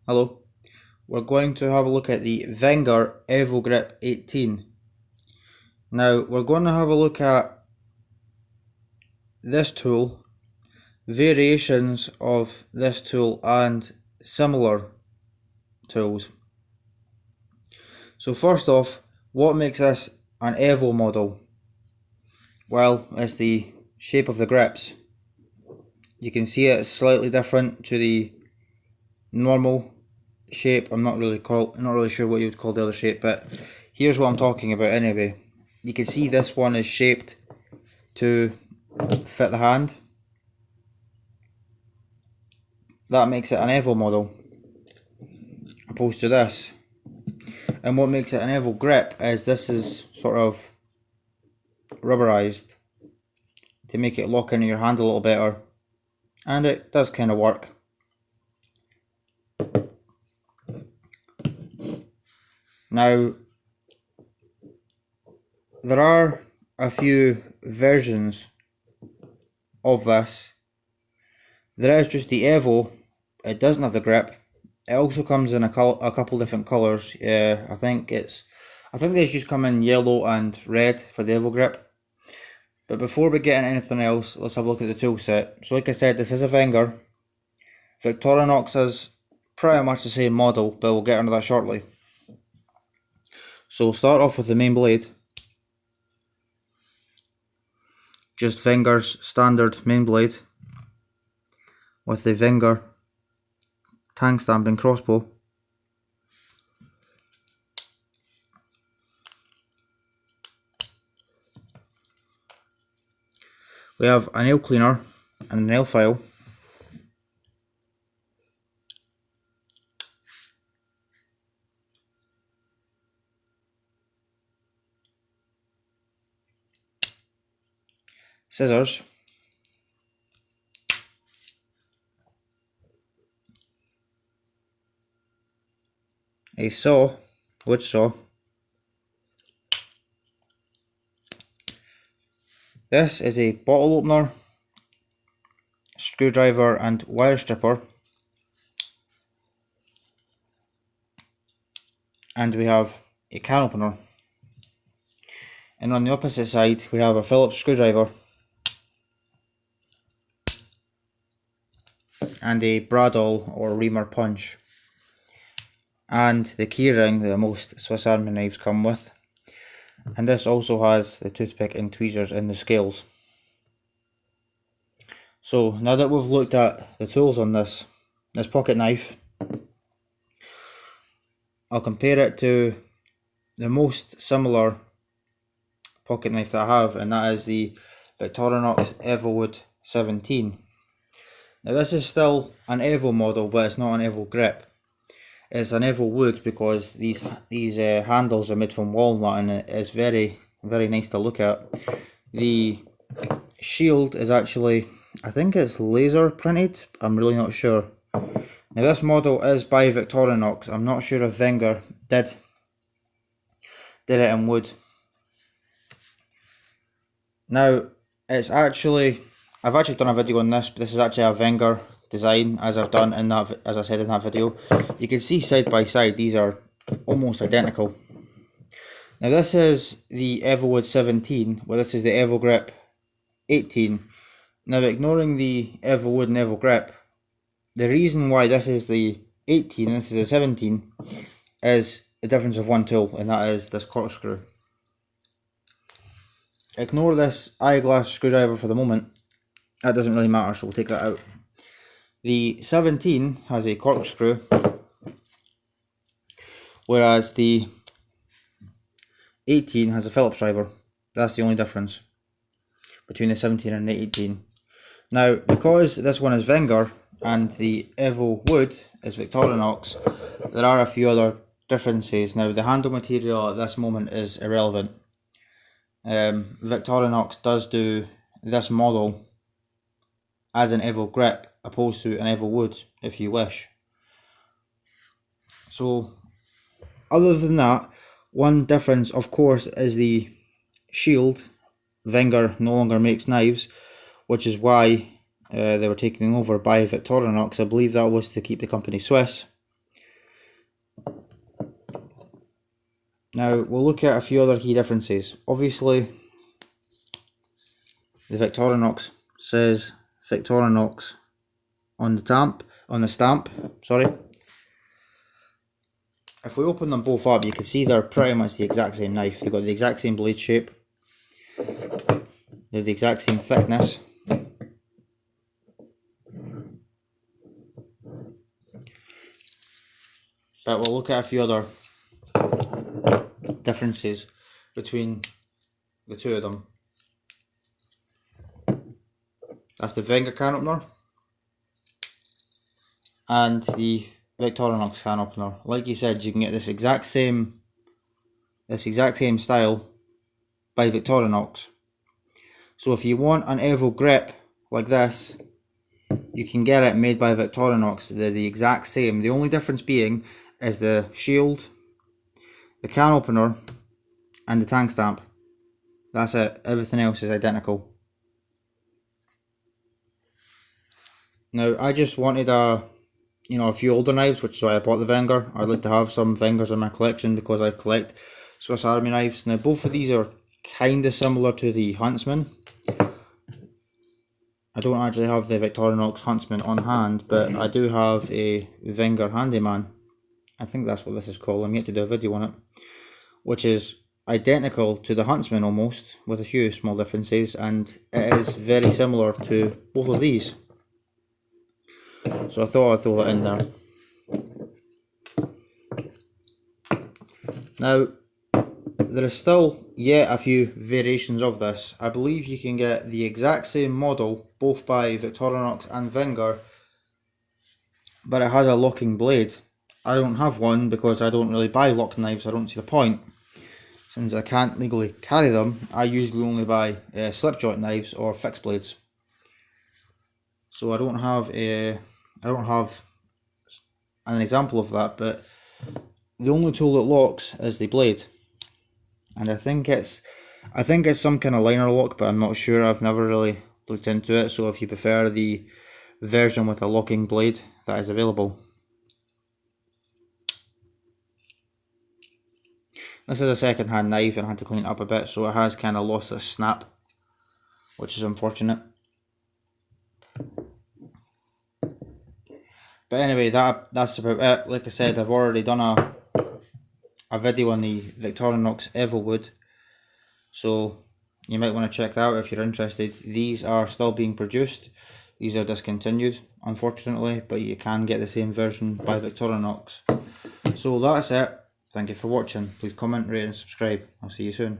Hello, we're going to have a look at the Wenger Evogrip 18. Now we're going to have a look at this tool, variations of this tool and similar tools. So first off, what makes this an Evo model? Well, it's the shape of the grips. You can see it's slightly different to the normal shape. I'm not really sure what you would call the other shape, but here's what I'm talking about anyway. You can see this one is shaped to fit the hand. That makes it an Evo model opposed to this. And what makes it an Evo grip is this is sort of rubberized to make it lock into your hand a little better, and it does kind of work. Now there are a few versions of this. There is just the Evo. It doesn't have the grip. It also comes in a couple different colours. I think they just come in yellow and red for the Evogrip. But before we get into anything else, let's have a look at the tool set. So like I said, this is a Wenger. Victorinox is pretty much the same model, but we'll get into that shortly. So we'll start off with the main blade. Just Wenger's standard main blade with the Wenger tang stamping crossbow. We have a nail cleaner and a nail file. Scissors. A saw, wood saw. This is a bottle opener, screwdriver and wire stripper. And we have a can opener. And on the opposite side we have a Phillips screwdriver and a bradawl or reamer punch, and the keyring that most Swiss Army knives come with. And this also has the toothpick and tweezers in the scales. So now that we've looked at the tools on this pocket knife, I'll compare it to the most similar pocket knife that I have, and that is the Victorinox Evowood 17. Now this is still an Evo model, but it's not an Evo grip. It's an Evo wood because these handles are made from walnut, and it is very nice to look at. The shield is actually, I think it's laser printed, I'm really not sure. Now this model is by Victorinox. I'm not sure if Wenger did it in wood. Now I've actually done a video on this, but this is actually a Wenger design, as I've done in that, as I said in that video. You can see side by side these are almost identical. Now this is the Evowood 17, well this is the Evogrip 18. Now ignoring the Evowood and Evogrip, the reason why this is the 18 and this is the 17 is the difference of one tool, and that is this corkscrew. Ignore this eyeglass screwdriver for the moment, that doesn't really matter, so we'll take that out. The 17 has a corkscrew, whereas the 18 has a Phillips driver. That's the only difference between the 17 and the 18. Now, because this one is Wenger and the Evo wood is Victorinox, there are a few other differences. Now, the handle material at this moment is irrelevant. Victorinox does do this model as an Evo grip opposed to an Evo wood if you wish. So other than that, one difference of course is the shield. Wenger no longer makes knives, which is why they were taken over by Victorinox. I believe that was to keep the company Swiss. Now we'll look at a few other key differences. Obviously, the Victorinox says Victorinox on the stamp, sorry. If we open them both up, you can see they're pretty much the exact same knife. They've got the exact same blade shape. They're the exact same thickness. But we'll look at a few other differences between the two of them. That's the Wenger can opener and the Victorinox can opener. Like you said, you can get this exact same style by Victorinox. So if you want an Evogrip like this, you can get it made by Victorinox. They're the exact same. The only difference being is the shield, the can opener, and the tank stamp. That's it. Everything else is identical. Now, I just wanted a few older knives, which is why I bought the Wenger. I'd like to have some Wengers in my collection because I collect Swiss Army knives. Now, both of these are kind of similar to the Huntsman. I don't actually have the Victorinox Huntsman on hand, but I do have a Wenger Handyman. I think that's what this is called. I'm yet to do a video on it, which is identical to the Huntsman almost, with a few small differences, and it is very similar to both of these. So I thought I'd throw that in there. Now, there is still yet a few variations of this. I believe you can get the exact same model, both by Victorinox and Wenger, but it has a locking blade. I don't have one because I don't really buy lock knives. I don't see the point. Since I can't legally carry them, I usually only buy slip joint knives or fixed blades. So I don't have an example of that, but the only tool that locks is the blade, and I think it's some kind of liner lock, but I'm not sure. I've never really looked into it. So if you prefer the version with a locking blade, that is available. This is a second-hand knife and I had to clean it up a bit, so it has kind of lost its snap, which is unfortunate. But anyway, that's about it. Like I said, I've already done a video on the Victorinox Evogrip, so you might want to check that out if you're interested. These are still being produced. These are discontinued, unfortunately, but you can get the same version by Victorinox. So that's it. Thank you for watching. Please comment, rate and subscribe. I'll see you soon.